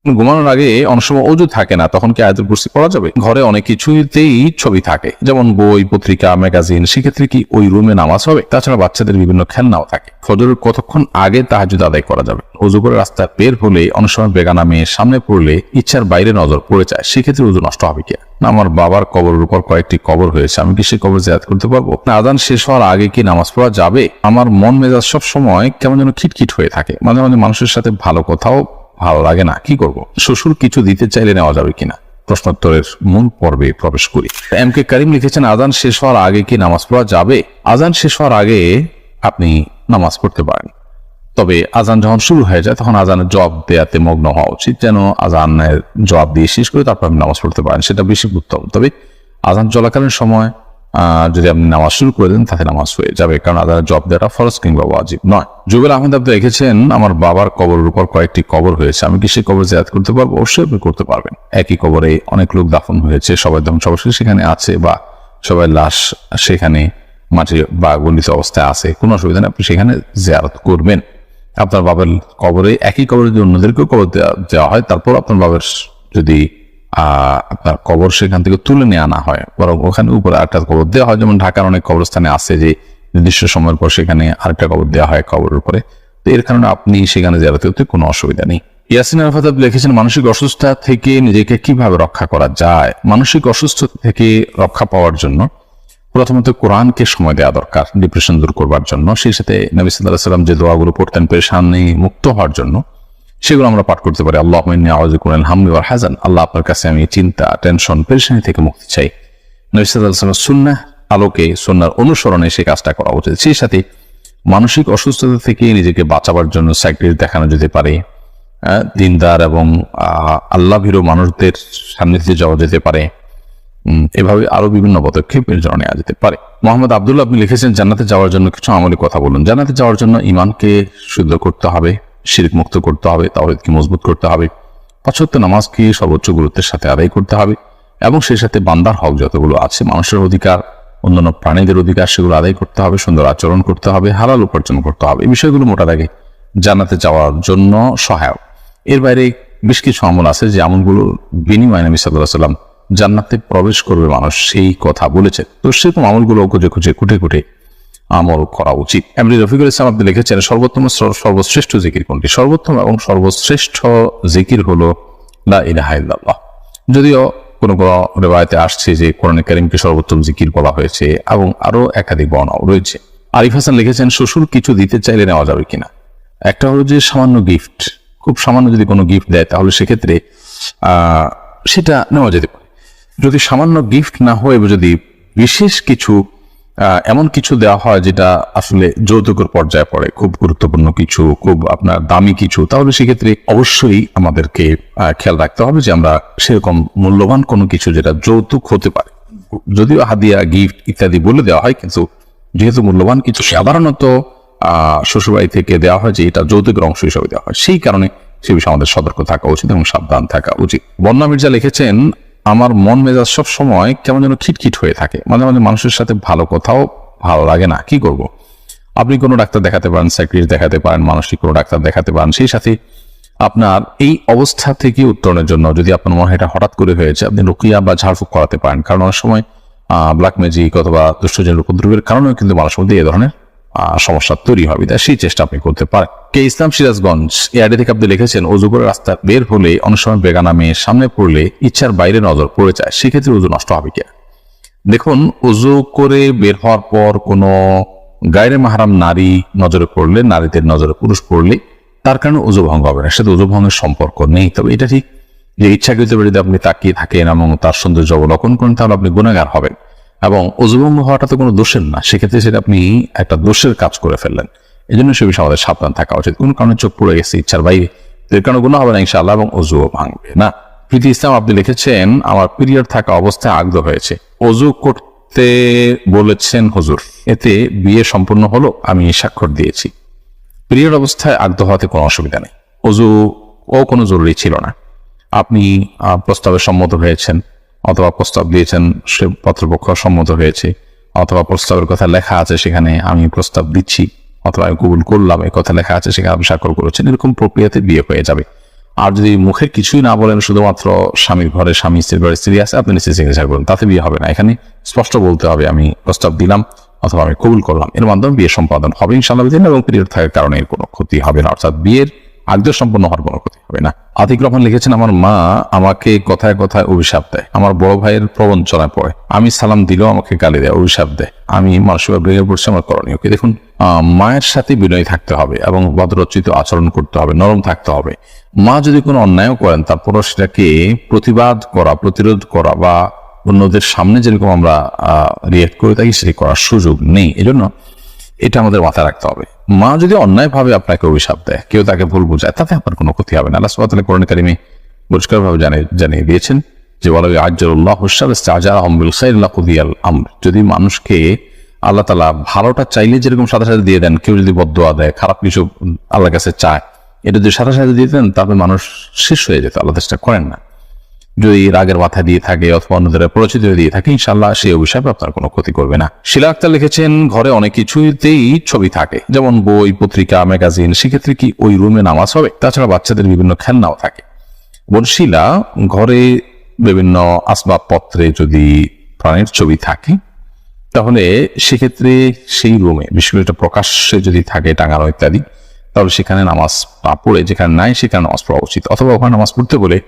ঘুমানোর আগে অনেক সময় অজু থাকে না, তখন কি আয়াতুল কুরসি পড়া যাবে? ঘরে অনেক কিছুতেই ছবি থাকে, যেমন বই, পত্রিকা, ম্যাগাজিন, সেক্ষেত্রে কি ওই রুমে নামাজ হবে? তাছাড়া বাচ্চাদের বিভিন্ন খেলনাও থাকে। ফজরের কতক্ষণ আগে তাহাজ্জুদ আদায় করা যাবে? অজু করে রাস্তায় বের হলে অনেক সময় বেগানা মেয়ে সামনে পড়লে ইচ্ছার বাইরে নজর পড়ে যায়, সেক্ষেত্রে অজু নষ্ট হবে কি? না, আমার বাবার কবরের উপর কয়েকটি কবর হয়েছে, আমি কি সে কবর জিয়ারত করতে পারবো? না, আযান শেষ হওয়ার আগে কি নামাজ পড়া যাবে? আমার মন মেজাজ সব সময় কেমন যেন খিটখিট হয়ে থাকে, মাঝে মাঝে মানুষের সাথে ভালো কথাও ভালো লাগে না, কি করব? শ্বশুর কিছু দিতে চাইলে নেওয়া যাবে কিনা? প্রশ্নোত্তরের মূল পর্বে প্রবেশ করি। এম কে করিম লিখেছেন, আযান শেষ হওয়ার আগে কি নামাজ পড়া যাবে? আযান শেষ হওয়ার আগে আপনি নামাজ পড়তে পারেন, তবে আযান যখন শুরু হয়ে যায় তখন আযানের জবাব দেয়াতে মগ্ন হওয়া উচিত, যেন আযানের জবাব দিয়ে শেষ করে তারপর আপনি নামাজ পড়তে পারেন, সেটা বেশি উত্তম। তবে আযান চলাকালীন সময় যদি আপনি নামাজ শুরু করে দেন তাতে নামাজ হয়ে যাবে, কারণ আযানের জবাব দেওয়াটা ফরজ কিংবা ওয়াজিব নয়। জুবেল আহমেদ আপনি লিখেছেন, আমার বাবার কবরের উপর কয়েকটি কবর হয়েছে, আমি কি সেই কবর জিয়ারত করতে পারবো? অবশ্যই আপনি করতে পারবেন। একই কবরে অনেক লোক দাফন হয়েছে, সবাই ধ্বংস অবশ্যই সেখানে আছে, বা সবাই লাশ সেখানে মাটি বা গলিত অবস্থায় আছে, কোনো অসুবিধা নেই, আপনি সেখানে জিয়ারত করবেন। আপনার বাবার কবরে, একই কবরে যদি অন্যদেরকেও কবর দেওয়া হয়, তারপর আপনার বাবার যদি আপনার কবর সেখান থেকে তুলে নিয়ে আনা হয়, বরং ওখানে উপরে আরেকটা কবর দেওয়া হয়, যেমন ঢাকার অনেক কবরস্থানে আছে যে নির্দিষ্ট সময়ের পর সেখানে আরেকটা কবর দেওয়া হয় কবরের উপরে, তো এর কারণে আপনি সেখানে জিয়ারত করতে কোনো অসুবিধা নেই। ইয়াসিন আরাফাত লিখেছেন, মানসিক অসুস্থতা থেকে নিজেকে কিভাবে রক্ষা করা যায়? মানসিক অসুস্থতা থেকে রক্ষা পাওয়ার জন্য প্রথমত কোরআনকে সময় দেওয়া দরকার ডিপ্রেশন দূর করবার জন্য। সেই সাথে নবী সাল্লাল্লাহু আলাইহি ওয়াসাল্লাম যে দোয়াগুলো পড়তেন পেরেশানি মুক্ত হওয়ার জন্য, সেগুলো আমরা পাঠ করতে পারি। আল্লাহুম্মা ইন্নী আউযু বিকা মিনাল হাম্মি ওয়াল হাযান, আল্লাহ আপনার কাছে আমি চিন্তা, টেনশন, পেরেশানি থেকে মুক্তি চাই। নবী সাল্লাল্লাহু আলাইহি ওয়াসাল্লাম সুন্নাহ আলোকে, সুন্নাহর অনুসরণে সেই কাজটা করা উচিত। সেই সাথে মানসিক অসুস্থতা থেকে নিজেকে বাঁচাবার জন্য সাইকিয়াট্রিস্ট দেখানো যেতে পারে, দিনদার এবং আল্লাহ ভীরু মানুষদের সান্নিধ্যে যাওয়া যেতে পারে, এভাবে আরো বিভিন্ন পদক্ষেপের জন্য নেওয়া যেতে পারে। মোহাম্মদ আব্দুল্লাহ আপনি লিখেছেন, জান্নাতে যাওয়ার জন্য কিছু আমলি কথা বলুন। জান্নাতে যাওয়ার জন্য ঈমানকে শুদ্ধ করতে হবে, শিরক মুক্ত করতে হবে, তাওহীদকে মজবুত করতে হবে, পাঁচ ওয়াক্ত নামাজকে সর্বোচ্চ গুরুত্বের সাথে আদায় করতে হবে, এবং সেই সাথে বান্দার হক যতগুলো আছে, মানুষের অধিকার, অন্যান্য প্রাণীদের অধিকার, সেগুলো আদায় করতে হবে, সুন্দর আচরণ করতে হবে, হালাল উপার্জন করতে হবে। এই বিষয়গুলো মোটা দাগে জান্নাতে যাওয়ার জন্য সহায়ক। এর বাইরে বেশ কিছু আমল আছে যে আমলগুলো বিনিময়ে নবী সাল্লাল্লাহু আলাইহি ওয়াসাল্লাম জান্নাতে প্রবেশ করবে মানুষ সেই কথা বলেছেন, তো সেরকম আমলগুলো খুঁজে খুঁজে কুটে কুটে আমল করা উচিত। এমনি রফিকুল ইসলাম আপনি লিখেছেন, সর্বোত্তম সর্বশ্রেষ্ঠ জিকির কোনটি? সর্বোত্তম এবং সর্বশ্রেষ্ঠ জিকির হলো লা ইলাহা ইল্লাল্লাহ। যদিও কোনো কোনো রিওয়ায়াতে আসছে যে কোরআনে কারীমকে সর্বোত্তম জিকির বলা হয়েছে, এবং আরো একাধিক বর্ণনাও রয়েছে। আরিফ হাসান লিখেছেন, শ্বশুর কিছু দিতে চাইলে নেওয়া যাবে কিনা? একটা হলো যে সামান্য গিফট, খুব সামান্য যদি কোনো গিফট দেয় তাহলে সেক্ষেত্রে সেটা নেওয়া যেতে পারে। যদি সামান্য গিফট না হয়ে যদি বিশেষ কিছু এমন কিছু দেওয়া হয় যেটা আসলে যৌতুকের পর্যায়ে পড়ে, খুব গুরুত্বপূর্ণ কিছু, খুব আপনার দামি কিছু, তাহলে সেক্ষেত্রে অবশ্যই আমাদেরকে খেয়াল রাখতে হবে যে আমরা সেরকম মূল্যবান কোনো কিছু যেটা যৌতুক হতে পারে, যদিও হাদিয়া, গিফট ইত্যাদি বলে দেওয়া হয়, কিন্তু যেহেতু মূল্যবান কিছু সাধারণত শ্বশুরবাড়ি থেকে দেওয়া হয় যে এটা যৌতুকের অংশ হিসেবে দেওয়া হয়, সেই কারণে সে বিষয়ে আমাদের সতর্ক থাকা উচিত এবং সাবধান থাকা উচিত। বন্যা মির্জা লিখেছেন, আমার মন মেজাজ সব সময় কেমন যেন খিটখিট হয়ে থাকে, মাঝে মাঝে মানুষের সাথে ভালো কথাও ভালো লাগে না, কি করব? আপনি কোনো ডাক্তার দেখাতে পারেন, সাইকিয়াট্রিস্ট দেখাতে পারেন, মানসিক কোনো ডাক্তার দেখাতে পারেন। সেই সাথে আপনার এই অবস্থা থেকে উত্তরণের জন্য যদি আপনার মনে হয় এটা হঠাৎ করে হয়েছে, আপনি রুকিয়া বা ঝাড়ফুঁক করাতে পারেন, কারণ অনেক সময় ব্ল্যাক ম্যাজিক অথবা দুষ্টজনের উপদ্রবের কারণেও কিন্তু মানুষের মধ্যে এই ধরনের সমস্যা তৈরি হবে, তাই সেই চেষ্টা আপনি করতে পারেন। কে ইসলাম সিরাজগঞ্জ এআইডি থেকে আপনি লিখেছেন, অজু করে রাস্তা বের হলে অনেক সময় বেগানা মেয়ে সামনে পড়লে ইচ্ছার বাইরে নজর পড়ে যায়, সেক্ষেত্রে অজু নষ্ট হবে কি? দেখুন, অজু করে বের হওয়ার পর কোনো গায়রে মাহরাম নারী নজরে পড়লে, নারীদের নজরে পুরুষ পড়লে তার কারণে অজু ভঙ্গ হবে না, সাথে অজু ভঙ্গের সম্পর্ক নেই। তবে এটা ঠিক যে ইচ্ছাকৃত যদি আপনি তাকিয়ে থাকেন এবং তার সৌন্দর্য অবলোকন করেন তাহলে আপনি গুনাহগার হবেন, এবং অজুভঙ্গ হওয়াটা তো কোনো দোষের না, সেক্ষেত্রে সেটা আপনি একটা দোষের কাজ করে ফেললেন। এই জন্য সে বিষয়ে আমাদের সাবধান থাকা উচিত। কোন কারণে চোখ পড়ে গেছে ইচ্ছার বাইরে, এর কারণে গুনাহ হবে না ইনশাআল্লাহ, এবং অজুও ভাঙবে না। প্রীতি ইসলাম আপনি লিখেছেন, আমার পিরিয়ড থাকা অবস্থায় আগদ হয়েছে, অজু করতে বলেছেন হুজুর, এতে বিয়ে সম্পূর্ণ হলো? আমি স্বাক্ষর দিয়েছি। পিরিয়ড অবস্থায় আগদ হওয়াতে কোনো অসুবিধা নেই, অজু কোনো জরুরি ছিল না। আপনি প্রস্তাবে সম্মত হয়েছেন, অথবা প্রস্তাব দিয়েছেন, সে পাত্রপক্ষ সম্মত হয়েছে, অথবা প্রস্তাবের কথা লেখা আছে সেখানে আমি প্রস্তাব দিচ্ছি, অথবা আমি কবুল করলাম এই কথা লেখা আছে সেখানে আপনি স্বাক্ষর করেছেন, এরকম প্রক্রিয়াতে বিয়ে হয়ে যাবে। আর যদি মুখে কিছুই না বলেন, শুধুমাত্র স্বামীর ঘরে স্বামী, স্ত্রীর ঘরে স্ত্রী আছে, আপনি নিশ্চয়ই সিগনেচার করুন, তাতে বিয়ে হবে না। এখানে স্পষ্ট বলতে হবে আমি প্রস্তাব দিলাম অথবা আমি কবুল করলাম, এর মাধ্যমে বিয়ে সম্পাদন হবে ইনশাআল্লাহ এবং পিরিয়ড থাকার কারণে এর কোনো ক্ষতি হবে না, অর্থাৎ বিয়ের আগ্রহ সম্পন্ন হওয়ার কোনো ক্ষতি হবে না। আতিক রহমান লিখেছেন, আমার মা আমাকে কথায় কথায় অভিশাপ দেয়, আমার বড় ভাইয়ের প্রবঞ্চনায় পড়ে, আমি সালাম দিলেও আমাকে গালি দেয়, অভিশাপ দেয়, আমি মানসিকভাবে ভেঙে পড়ছি, আমার করণীয় কি? দেখুন, মায়ের সাথে বিনয়ী থাকতে হবে এবং ভদ্রোচিত আচরণ করতে হবে, নরম থাকতে হবে। মা যদি কোনো অন্যায় করেন তারপরও সেটাকে প্রতিবাদ করা, প্রতিরোধ করা বা অন্যদের সামনে যেরকম আমরা রিয়েক্ট করে থাকি সেটি করার সুযোগ নেই। এজন্য এটা আমাদের মাথায় রাখতে হবে। মা যদি অন্যায়ভাবে আপনাকে অভিশাপ দেয়, কেউ তাকে ভুল বোঝায়, তাতে আপনার কোনো ক্ষতি হবে না। আল্লাহ সুবহানাহু ওয়া তাআলা কোরআন কারীমে পরিষ্কারভাবে জানিয়ে দিয়েছেন যে ওয়ালা আজ্জালুল্লাহু ইসতাআজালাহুম বিল খাইরি লাকুদিয়াল আমর। যদি মানুষকে আল্লাহ তাআলা ভালোটা চাইলে যেরকম সাথে সাথে দিয়ে দেন, কেউ যদি বদদোয়া দেয়, খারাপ কিছু আল্লাহর কাছে চায়, এটা যদি সাথে সাথে দিয়ে দেন তাহলে মানুষ শেষ হয়ে যেত। আল্লাহ চেষ্টা করেন না। যদি রাগের মাথা দিয়ে থাকে অথবা অন্যদের পরিচিত দিয়ে থাকে, ইনশাআল্লাহ সেই অভিশাপ আপনার কোনো ক্ষতি করবে না। শিলা আক্তার লিখেছেন, ঘরে অনেক কিছুতেই ছবি থাকে, যেমন বই, পত্রিকা, ম্যাগাজিন, সেক্ষেত্রে কি ওই রুমে নামাজ হবে? তাছাড়া বাচ্চাদের বিভিন্ন খেলনাও থাকে। বোন শিলা, ঘরে বিভিন্ন আসবাবপত্রে যদি প্রাণীর ছবি থাকে তাহলে সেক্ষেত্রে সেই রুমে, বিশেষ করে প্রকাশ্যে যদি থাকে টাঙানো ইত্যাদি, তাহলে সেখানে নামাজ পড়ে, যেখানে নাই সেখানে নামাজ পড়া উচিত। অথবা ওখানে নামাজ পড়তে বলে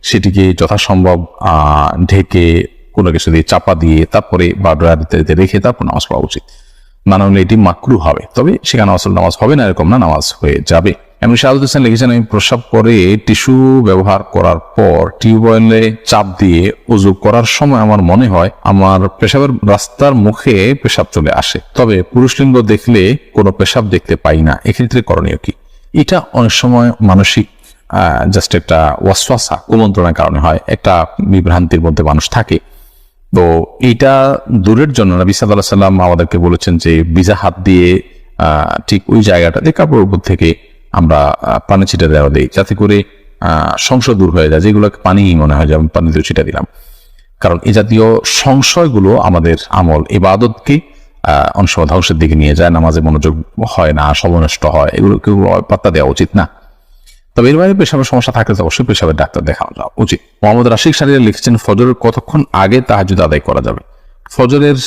সেটিকে যথাসম্ভব ঢেকে কোনো কিছু দিয়ে চাপা দিয়ে তারপরে বা ড্রয়ারিতে রেখে তারপর নামাজ পড়া উচিত। না হলে এটি মাকরু হবে, তবে সেখানে আসল নামাজ হবে না এরকম না, নামাজ হয়ে যাবে। এমন শাহাদুল হোসেন লিখেছেন, আমি প্রস্রাব করে টিস্যু ব্যবহার করার পর টিউবওয়েলে চাপ দিয়ে উযু করার সময় আমার মনে হয় আমার পেশাবের রাস্তার মুখে পেশাব চলে আসে, তবে পুরুষ লিঙ্গ দেখলে কোনো পেশাব দেখতে পাই না, এক্ষেত্রে করণীয় কি? এটা অনেক সময় মানসিক জাস্ট একটা ওয়াসওয়াসা, কুমন্ত্রণার কারণে হয়, একটা বিভ্রান্তির মধ্যে মানুষ থাকে। তো এইটা দূরের জন্য নবী সাল্লাল্লাহু আলাইহি ওয়াসাল্লাম আমাদেরকে বলেছেন যে ভিজা হাত দিয়ে ঠিক ওই জায়গাটাতে কাপড়ের উপর থেকে আমরা পানি ছিটা দেওয়া দিই, যাতে করে সংশয় দূর হয়ে যায়, যেগুলোকে পানি মনে হয় যেমন পানি দিয়ে ছিটা দিলাম। কারণ এই জাতীয় সংশয়গুলো আমাদের আমল ইবাদতকে অনেক সময় ধ্বংসের দিকে নিয়ে যায়, নামাজে মনোযোগ হয় না, সমনষ্ট হয়, এগুলোকে পাত্তা দেওয়া উচিত না। তবে এর বাইরে পেশাবের সমস্যা থাকলে তো অবশ্যই পেশাবের ডাক্তার দেখানো যাওয়া উচিত। মোহাম্মদ রাশিক শাহরিয়ার লিখেছেন, ফজরের কতক্ষণ আগে তাহাজ্জুদ আদায় করা যাবে? ফজরের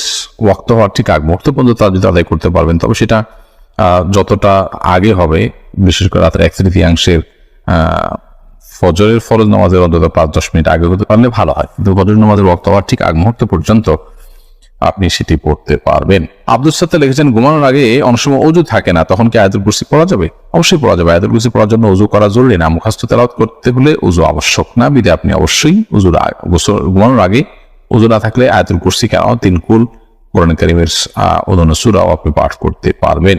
ওয়াক্ত হওয়ার ঠিক আগ মুহূর্ত পর্যন্ত তাহাজ্জুদ আদায় করতে পারবেন, তবে সেটা যতটা আগে হবে, বিশেষ করে রাতের 1/3 ফজরের ফরজ নামাজের অন্তত 5-10 মিনিট আগে হতে পারলে ভালো হয়, কিন্তু ফজরের নামাজের ওয়াক্ত হওয়ার ঠিক আগ মুহূর্ত পর্যন্ত আপনি সেটি পড়তে পারবেন। আব্দুল সাত্তার লিখেছেন, ঘুমানোর আগে অনেক সময় ওযু থাকে না, তখন কি আয়াতুল কুরসি পড়া যাবে? অবশ্যই পড়া যাবে। আয়াতুল কুরসি পড়ার জন্য ওযু করা জরুরি না, মুখস্থ তেলাওয়াত করতে হলে ওযু আবশ্যক না, বিধায় আপনি অবশ্যই ঘুমানোর আগে ওযু না থাকলে আয়াতুল কুরসি কেন 3 কুল কোরআন কারীমের অন্যান্য সূরাও আপনি পাঠ করতে পারবেন।